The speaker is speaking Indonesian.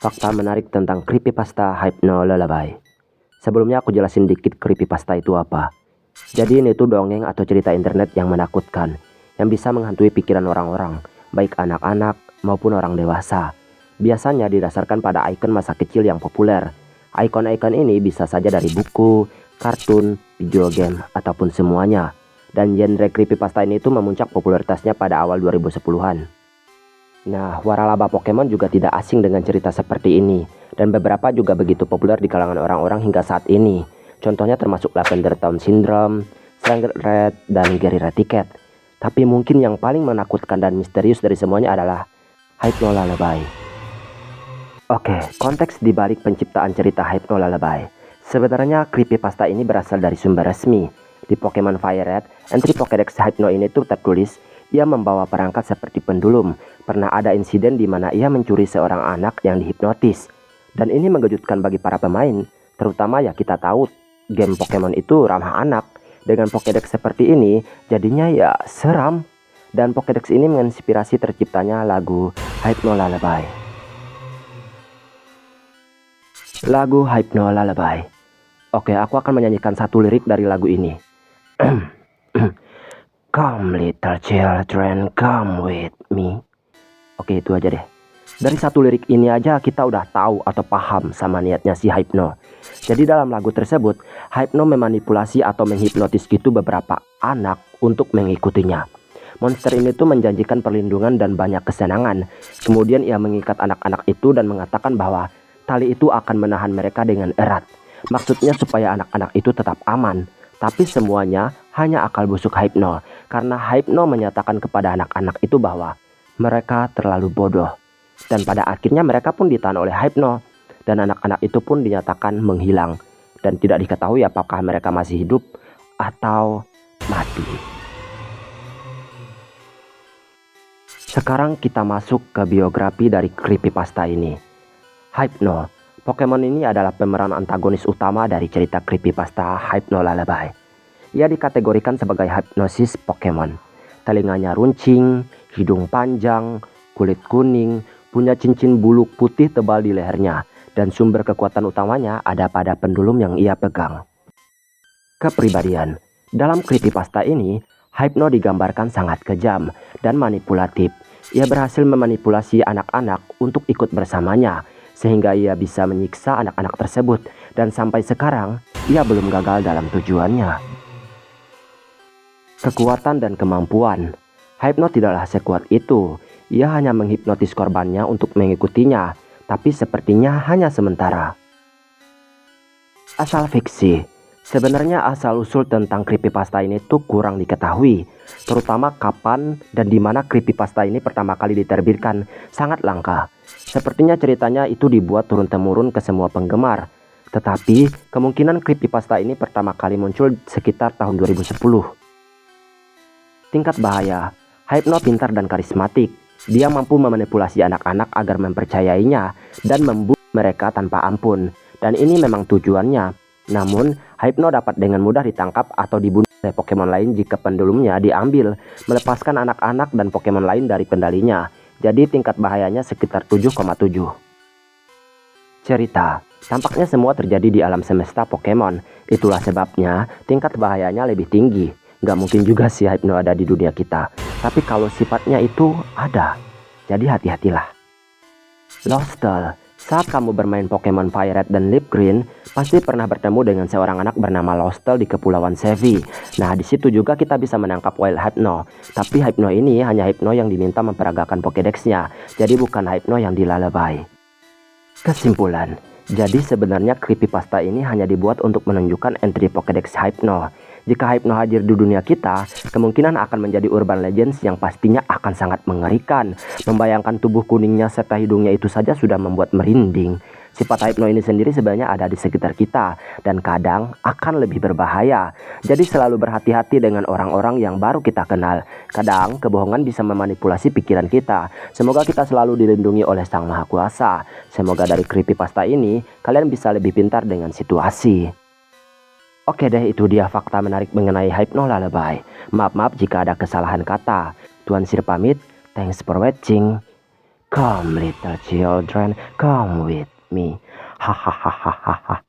Fakta menarik tentang creepypasta Hypno Lullaby. Sebelumnya aku jelasin dikit creepypasta itu apa. Jadi ini tuh dongeng atau cerita internet yang menakutkan, yang bisa menghantui pikiran orang-orang, baik anak-anak maupun orang dewasa. Biasanya didasarkan pada ikon masa kecil yang populer. Ikon-ikon ini bisa saja dari buku, kartun, video game, ataupun semuanya. Dan genre creepypasta ini tuh memuncak popularitasnya pada awal 2010-an. Nah, waralaba Pokemon juga tidak asing dengan cerita seperti ini, dan beberapa juga begitu populer di kalangan orang-orang hingga saat ini. Contohnya termasuk Lavender Town Syndrome, Stranger Red, dan Gary Raticket. Tapi mungkin yang paling menakutkan dan misterius dari semuanya adalah Hypno Lullaby. Oke, konteks dibalik penciptaan cerita Hypno Lullaby. Sebenarnya creepypasta ini berasal dari sumber resmi. Di Pokemon Fire Red, entry Pokédex Hypno ini tuh tertulis, ia membawa perangkat seperti pendulum. Pernah ada insiden di mana ia mencuri seorang anak yang dihipnotis. Dan ini mengejutkan bagi para pemain, terutama ya kita tahu game Pokemon itu ramah anak. Dengan Pokédex seperti ini, jadinya ya seram. Dan Pokédex ini menginspirasi terciptanya lagu Hypno Lullaby. Lagu Hypno Lullaby. Oke, aku akan menyanyikan satu lirik dari lagu ini. Come little children, come with me. Oke, itu aja deh. Dari satu lirik ini aja kita udah tahu atau paham sama niatnya si Hypno. Jadi dalam lagu tersebut, Hypno memanipulasi atau menghipnotis gitu beberapa anak untuk mengikutinya. Monster ini tuh menjanjikan perlindungan dan banyak kesenangan. Kemudian ia mengikat anak-anak itu dan mengatakan bahwa tali itu akan menahan mereka dengan erat. Maksudnya supaya anak-anak itu tetap aman. Tapi semuanya hanya akal busuk Hypno. Karena Hypno menyatakan kepada anak-anak itu bahwa mereka terlalu bodoh. Dan pada akhirnya mereka pun ditahan oleh Hypno. Dan anak-anak itu pun dinyatakan menghilang. Dan tidak diketahui apakah mereka masih hidup atau mati. Sekarang kita masuk ke biografi dari creepypasta ini. Hypno. Pokemon ini adalah pemeran antagonis utama dari cerita creepypasta Hypno Lullaby. Ia dikategorikan sebagai hipnosis Pokemon. Telinganya runcing, hidung panjang, kulit kuning, punya cincin bulu putih tebal di lehernya, dan sumber kekuatan utamanya ada pada pendulum yang ia pegang. Kepribadian. Dalam creepypasta ini, Hypno digambarkan sangat kejam dan manipulatif. Ia berhasil memanipulasi anak-anak untuk ikut bersamanya, sehingga ia bisa menyiksa anak-anak tersebut, dan sampai sekarang ia belum gagal dalam tujuannya. Kekuatan dan kemampuan. Hypno tidaklah sekuat itu. Ia hanya menghipnotis korbannya untuk mengikutinya, tapi sepertinya hanya sementara. Asal fiksi. Sebenarnya asal-usul tentang creepypasta ini tuh kurang diketahui, terutama kapan dan di mana creepypasta ini pertama kali diterbitkan, sangat langka. Sepertinya ceritanya itu dibuat turun-temurun ke semua penggemar, tetapi kemungkinan creepypasta ini pertama kali muncul sekitar tahun 2010. Tingkat bahaya. Hypno pintar dan karismatik. Dia mampu memanipulasi anak-anak agar mempercayainya dan membunuh mereka tanpa ampun. Dan ini memang tujuannya. Namun, Hypno dapat dengan mudah ditangkap atau dibunuh oleh Pokemon lain jika pendulumnya diambil, melepaskan anak-anak dan Pokemon lain dari kendalinya. Jadi tingkat bahayanya sekitar 7,7. Cerita. Tampaknya semua terjadi di alam semesta Pokemon. Itulah sebabnya tingkat bahayanya lebih tinggi. Gak mungkin juga si Hypno ada di dunia kita. Tapi kalau sifatnya itu ada, jadi hati-hatilah. Lostel. Saat kamu bermain Pokemon Fire Red dan Leaf Green, pasti pernah bertemu dengan seorang anak bernama Lostel di Kepulauan Sevi. Nah, di situ juga kita bisa menangkap Wild Hypno. Tapi Hypno ini hanya Hypno yang diminta memperagakan Pokédex-nya. Jadi bukan Hypno yang dilalebay. Kesimpulan. Jadi sebenarnya creepypasta ini hanya dibuat untuk menunjukkan entry Pokédex Hypno. Jika Hypno hadir di dunia kita, kemungkinan akan menjadi urban legends yang pastinya akan sangat mengerikan. Membayangkan tubuh kuningnya serta hidungnya itu saja sudah membuat merinding. Sifat Hypno ini sendiri sebenarnya ada di sekitar kita, dan kadang akan lebih berbahaya. Jadi selalu berhati-hati dengan orang-orang yang baru kita kenal. Kadang kebohongan bisa memanipulasi pikiran kita. Semoga kita selalu dilindungi oleh Sang Maha Kuasa. Semoga dari creepypasta ini, kalian bisa lebih pintar dengan situasi. Oke deh, itu dia fakta menarik mengenai Hypno Lullaby. Maaf jika ada kesalahan kata. Tuan Sir pamit. Thanks for watching. Come little children, come with me. Hahaha.